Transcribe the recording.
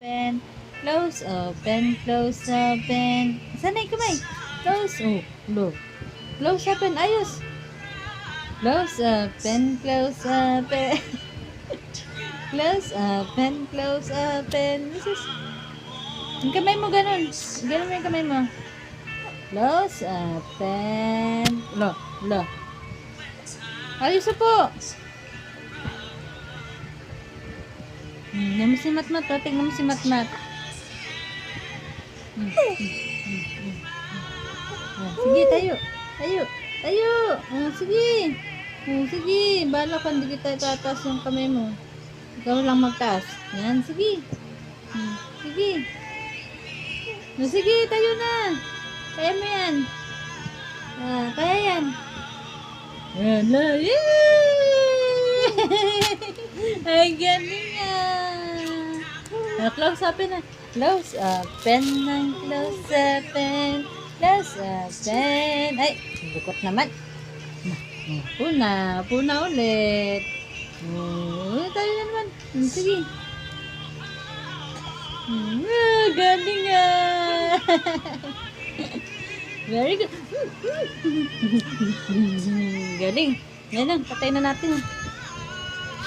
Open, close, open, close, open. Saan na yung kamay? Close, low. Close, open, ayos. Close, open, close, open. Close, open, close, open. Yung kamay mo ganun. Ganun mo yung kamay mo. Close, open. Lo. Ayos na po. Tingnan mo si Matmat, oh. Tingnan mo si Matmat. Sige, tayo. Sige. Sige. Bala ka, hindi kita tataas yung kamay mo. Ikaw lang magtaas. Yan, sige. Sige. Sige, tayo na. Kaya mo yan. Kaya yan. Yan na. Ay, galing nga. Close open na. Close open ng close open. Close open. Ay, lukot naman. Puna ulit. Tayo na naman. Sige. Galing nga. Very good. Galing. Yan lang, patay na natin.